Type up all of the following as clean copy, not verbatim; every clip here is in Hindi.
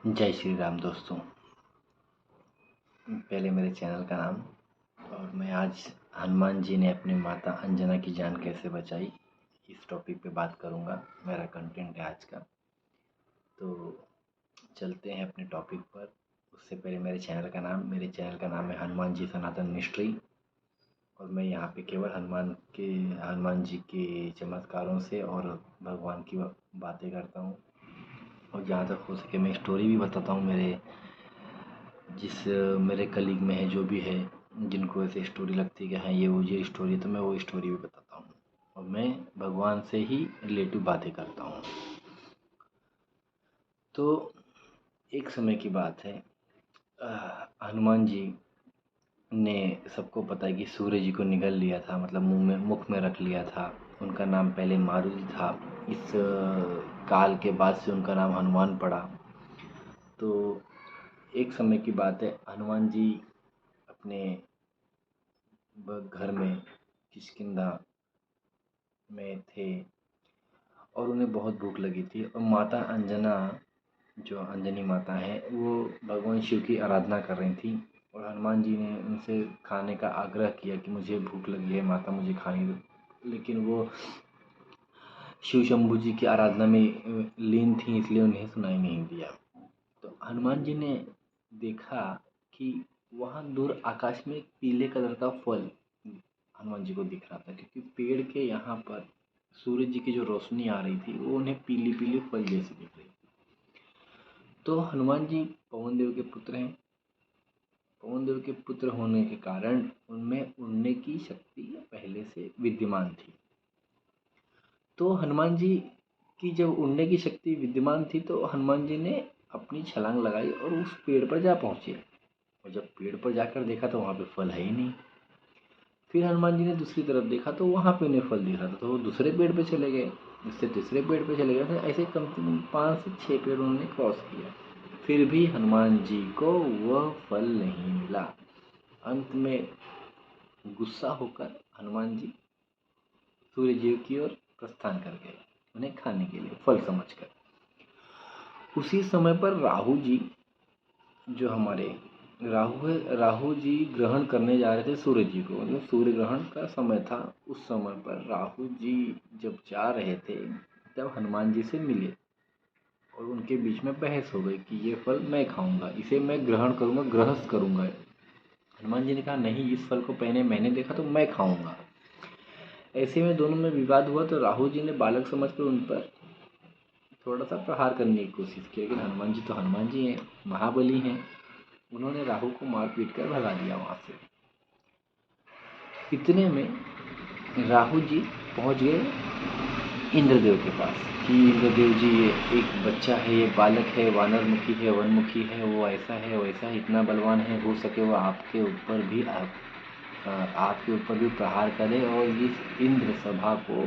जय श्री राम दोस्तों। पहले मेरे चैनल का नाम और मैं आज हनुमान जी ने अपनी माता अंजना की जान कैसे बचाई इस टॉपिक पे बात करूँगा। मेरा कंटेंट है आज का। तो चलते हैं अपने टॉपिक पर। उससे पहले मेरे चैनल का नाम है हनुमान जी सनातन मिस्ट्री और मैं यहाँ पे केवल हनुमान जी के चमत्कारों से और भगवान की बातें करता हूँ और जहाँ तक हो सके मैं स्टोरी भी बताता हूँ। मेरे कलीग में है जो भी है जिनको ऐसे स्टोरी लगती है कि हाँ ये स्टोरी है, तो मैं वो स्टोरी भी बताता हूँ और मैं भगवान से ही रिलेटिव बातें करता हूँ। तो एक समय की बात है, हनुमान जी ने, सबको पता है कि सूर्य जी को निगल लिया था, मतलब मुख में रख लिया था। उनका नाम पहले मारुति था। इस काल के बाद से उनका नाम हनुमान पड़ा। तो एक समय की बात है, हनुमान जी अपने घर में किष्किंधा में थे और उन्हें बहुत भूख लगी थी और माता अंजना, जो अंजनी माता है, वो भगवान शिव की आराधना कर रही थी और हनुमान जी ने उनसे खाने का आग्रह किया कि मुझे भूख लगी है माता, मुझे खाने दो। लेकिन वो शिव शंभू जी की आराधना में लीन थी, इसलिए उन्हें सुनाई नहीं दिया। तो हनुमान जी ने देखा कि वहाँ दूर आकाश में एक पीले कलर का फल हनुमान जी को दिख रहा था, क्योंकि पेड़ के यहाँ पर सूरज जी की जो रोशनी आ रही थी वो उन्हें पीली पीली फल जैसी दिख रही थी। तो हनुमान जी पवन देव के पुत्र हैं। पवन देव के पुत्र होने के कारण उनमें उड़ने की शक्ति पहले से विद्यमान थी। तो हनुमान जी की जब उड़ने की शक्ति विद्यमान थी तो हनुमान जी ने अपनी छलांग लगाई और उस पेड़ पर जा पहुँचे। और जब पेड़ पर जाकर देखा तो वहाँ पे फल है ही नहीं। फिर हनुमान जी ने दूसरी तरफ देखा तो वहाँ पे उन्हें फल दिख रहा था, तो वो दूसरे पेड़ पे चले गए, उससे तीसरे पेड़ पे चले गए। तो ऐसे कम से कम 5 से 6 पेड़ उन्होंने क्रॉस किया, फिर भी हनुमान जी को वह फल नहीं मिला। अंत में गुस्सा होकर हनुमान जी सूर्य जी की ओर प्रस्थान कर गए, उन्हें खाने के लिए फल समझकर। उसी समय पर राहु जी, जो हमारे राहु है, राहु जी ग्रहण करने जा रहे थे सूर्य जी को, मतलब सूर्य ग्रहण का समय था। उस समय पर राहु जी जब जा रहे थे तब हनुमान जी से मिले और उनके बीच में बहस हो गई कि ये फल मैं खाऊंगा, इसे मैं ग्रहण करूंगा, गृहस्थ करूंगा। हनुमान जी ने कहा नहीं, इस फल को पहले मैंने देखा तो मैं खाऊंगा। ऐसे में दोनों में विवाद हुआ तो राहु जी ने बालक समझकर उन पर थोड़ा सा प्रहार करने की कोशिश की, लेकिन हनुमान जी तो हनुमान जी हैं, महाबली हैं। उन्होंने राहु को मार पीट कर भगा दिया वहाँ से। इतने में राहु जी पहुँच गए इंद्रदेव के पास कि इंद्रदेव जी, ये एक बच्चा है, ये बालक है, वानरमुखी है, वनमुखी है, वो ऐसा है वैसा है, इतना बलवान है, हो सके वो आपके ऊपर भी प्रहार करे और इस इंद्र सभा को,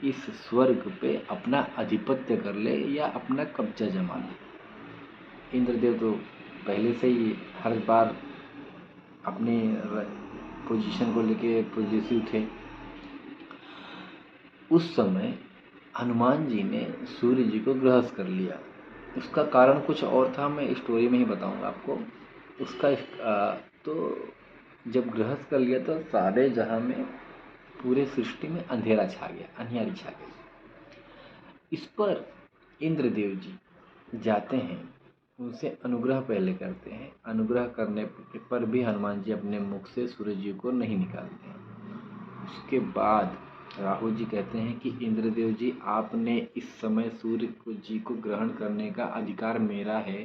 इस स्वर्ग पे अपना आधिपत्य कर ले या अपना कब्जा जमा ले। इंद्रदेव तो पहले से ही हर बार अपनी पोजीशन को लेके पॉजिटिव थे। उस समय हनुमान जी ने सूर्य जी को गृहस्थ कर लिया। उसका कारण कुछ और था, मैं स्टोरी में ही बताऊंगा आपको उसका। तो जब गृहस्थ कर लिया तो सारे जहां में, पूरे सृष्टि में अंधेरा छा गया, अंधियारी छा गई। इस पर इंद्रदेव जी जाते हैं, उनसे अनुग्रह पहले करते हैं। अनुग्रह करने पर भी हनुमान जी अपने मुख से सूर्य जी को नहीं निकालते हैं। उसके बाद राहु जी कहते हैं कि इंद्रदेव जी, आपने इस समय सूर्य जी को ग्रहण करने का अधिकार मेरा है,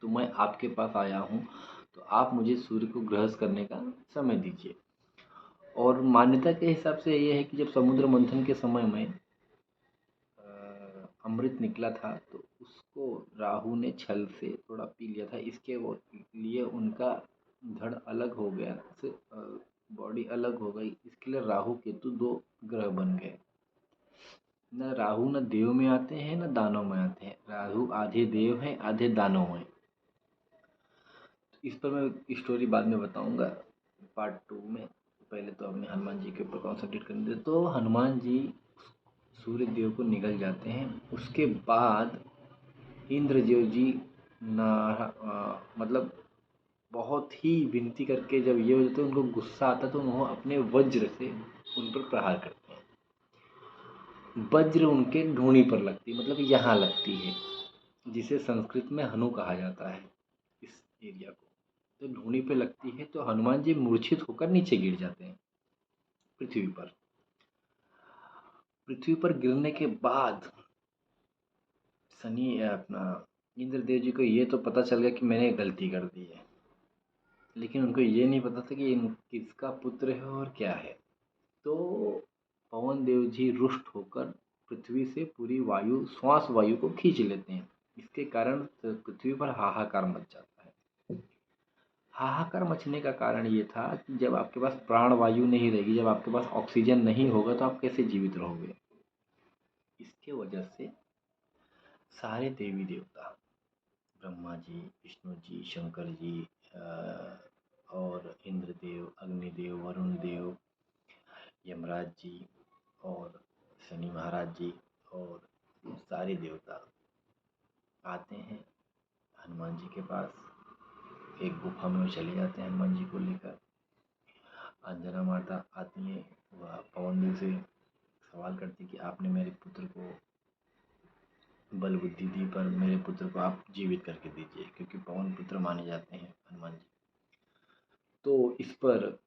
तो मैं आपके पास आया हूँ, तो आप मुझे सूर्य को ग्रहस्थ करने का समय दीजिए। और मान्यता के हिसाब से यह है कि जब समुद्र मंथन के समय में अमृत निकला था तो उसको राहु ने छल से थोड़ा पी लिया था, इसके लिए उनका धड़ अलग हो गया, बॉडी अलग हो गई। इसके लिए राहु केतु 2 ग्रह बन गए। न राहु न देव में आते हैं न दानव में आते हैं, राहु आधे देव हैं आधे दानव हैं। इस पर मैं स्टोरी बाद में बताऊंगा पार्ट 2 में। पहले तो अपने हनुमान जी के ऊपर कॉन्सेंट्रेट करने दे। तो हनुमान जी सूर्य देव को निगल जाते हैं। उसके बाद इंद्रदेव जी मतलब बहुत ही विनती करके जब ये हो जाते उनको गुस्सा आता तो वो अपने वज्र से उन पर प्रहार करते हैं। वज्र उनके ढूंढी पर लगती मतलब यहाँ लगती है, जिसे संस्कृत में हनु कहा जाता है इस एरिया को। तो ढूंढी पे लगती है तो हनुमान जी मूर्छित होकर नीचे गिर जाते हैं पृथ्वी पर। पृथ्वी पर गिरने के बाद अपना इंद्रदेव जी को ये तो पता चल गया कि मैंने गलती कर दी है, लेकिन उनको ये नहीं पता था कि किसका पुत्र है और क्या है। तो पवन देव जी रुष्ट होकर पृथ्वी से पूरी वायु श्वास वायु को खींच लेते हैं। इसके कारण पृथ्वी पर हाहाकार मच जाता है। हाहाकार मचने का कारण ये था कि जब आपके पास प्राण वायु नहीं रहेगी, जब आपके पास ऑक्सीजन नहीं होगा तो आप कैसे जीवित रहोगे। इसके वजह से सारे देवी देवता ब्रह्मा जी, विष्णु जी, शंकर जी और इंद्रदेव, अग्निदेव, वरुण देव, यमराज जी और शनि महाराज जी और सारे देवता आते हैं हनुमान जी के पास। एक गुफा में वो चले जाते हैं हनुमान जी को लेकर। अंजना माता आती है, वह पवन देव से सवाल करती कि आपने मेरे पुत्र को बल बुद्धि दी, पर मेरे पुत्र को आप जीवित करके दीजिए, क्योंकि पवन पुत्र माने जाते हैं हनुमान जी। तो इस पर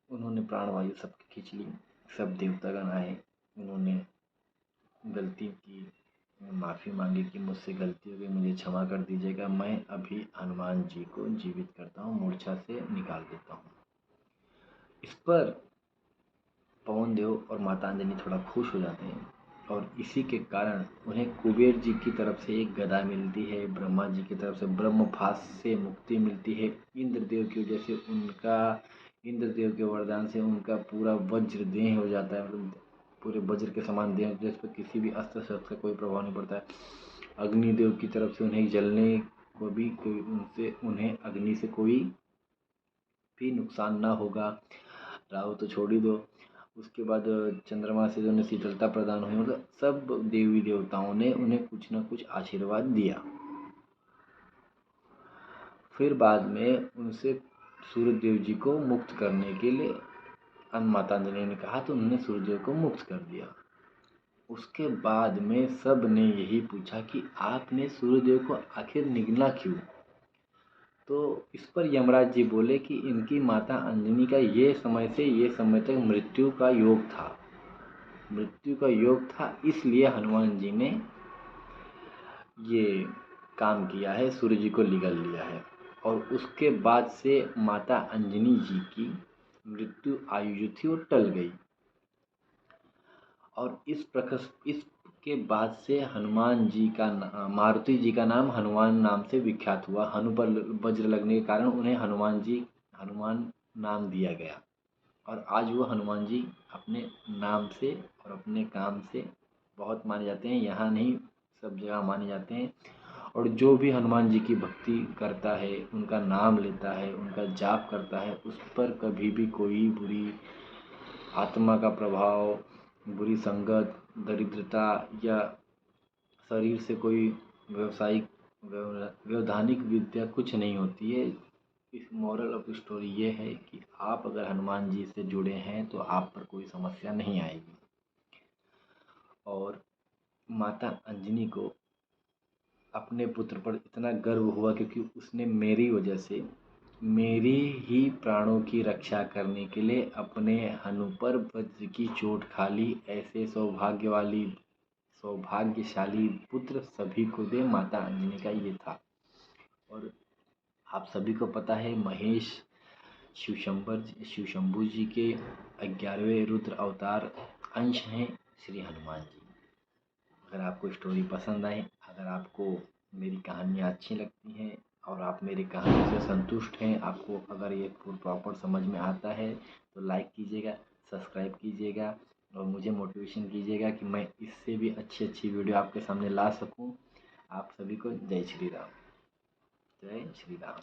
उन्होंने प्राणवायु सबकी खींच ली। सब देवतागण आए, उन्होंने गलती की, माफ़ी मांगी कि मुझसे गलती हो गई, मुझे क्षमा कर दीजिएगा, मैं अभी हनुमान जी को जीवित करता हूँ, मूर्छा से निकाल देता हूँ। इस पर पवन देव और माता अंजनी थोड़ा खुश हो जाते हैं और इसी के कारण उन्हें कुबेर जी की तरफ से एक गदा मिलती है, ब्रह्मा जी की तरफ से ब्रह्मफास से मुक्ति मिलती है। इंद्रदेव की वजह से इंद्रदेव के वरदान से उनका पूरा वज्र देह हो जाता है, मतलब पूरे वज्र के समान देह, जिस पर किसी भी अस्त्र शस्त्र का कोई प्रभाव नहीं पड़ता है। अग्निदेव की तरफ से उन्हें जलने को भी उन्हें अग्नि से कोई भी नुकसान ना होगा। राहु तो छोड़ ही दो। उसके बाद चंद्रमा से जो उन्हें शीतलता प्रदान हुई, मतलब सब देवी देवताओं ने उन्हें कुछ न कुछ आशीर्वाद दिया। फिर बाद में उनसे सूर्यदेव जी को मुक्त करने के लिए माता अंजनी ने कहा तो उन्होंने सूर्यदेव को मुक्त कर दिया। उसके बाद में सब ने यही पूछा कि आपने सूर्यदेव को आखिर निगला क्यों। तो इस पर यमराज जी बोले कि इनकी माता अंजनी का ये समय से ये समय तक मृत्यु का योग था, इसलिए हनुमान जी ने ये काम किया है, सूर्य जी को निगल लिया है। और उसके बाद से माता अंजनी जी की मृत्यु आयु जो थी वो टल गई। और इसके बाद से हनुमान जी का मारुति जी का नाम हनुमान नाम से विख्यात हुआ। हनु पर वज्र लगने के कारण उन्हें हनुमान नाम दिया गया। और आज वो हनुमान जी अपने नाम से और अपने काम से बहुत माने जाते हैं। यहाँ नहीं, सब जगह माने जाते हैं। और जो भी हनुमान जी की भक्ति करता है, उनका नाम लेता है, उनका जाप करता है, उस पर कभी भी कोई बुरी आत्मा का प्रभाव, बुरी संगत, दरिद्रता या शरीर से कोई वैधानिक विद्या कुछ नहीं होती है। इस मॉरल ऑफ स्टोरी ये है कि आप अगर हनुमान जी से जुड़े हैं तो आप पर कोई समस्या नहीं आएगी। और माता अंजनी को अपने पुत्र पर इतना गर्व हुआ क्योंकि उसने मेरी वजह से मेरी ही प्राणों की रक्षा करने के लिए अपने हनु पर वज्र की चोट खा ली। ऐसे सौभाग्यशाली पुत्र सभी को दे, माता अंजनी का ये था। और आप सभी को पता है महेश शिवशंभू जी के 11वें रुद्र अवतार अंश हैं श्री हनुमान जी। अगर आपको स्टोरी पसंद आए, अगर आपको मेरी कहानियाँ अच्छी लगती हैं और आप मेरी कहानी से संतुष्ट हैं, आपको अगर ये प्रॉपर समझ में आता है तो लाइक कीजिएगा, सब्सक्राइब कीजिएगा और मुझे मोटिवेशन कीजिएगा कि मैं इससे भी अच्छी वीडियो आपके सामने ला सकूं। आप सभी को जय श्री राम। जय श्री राम।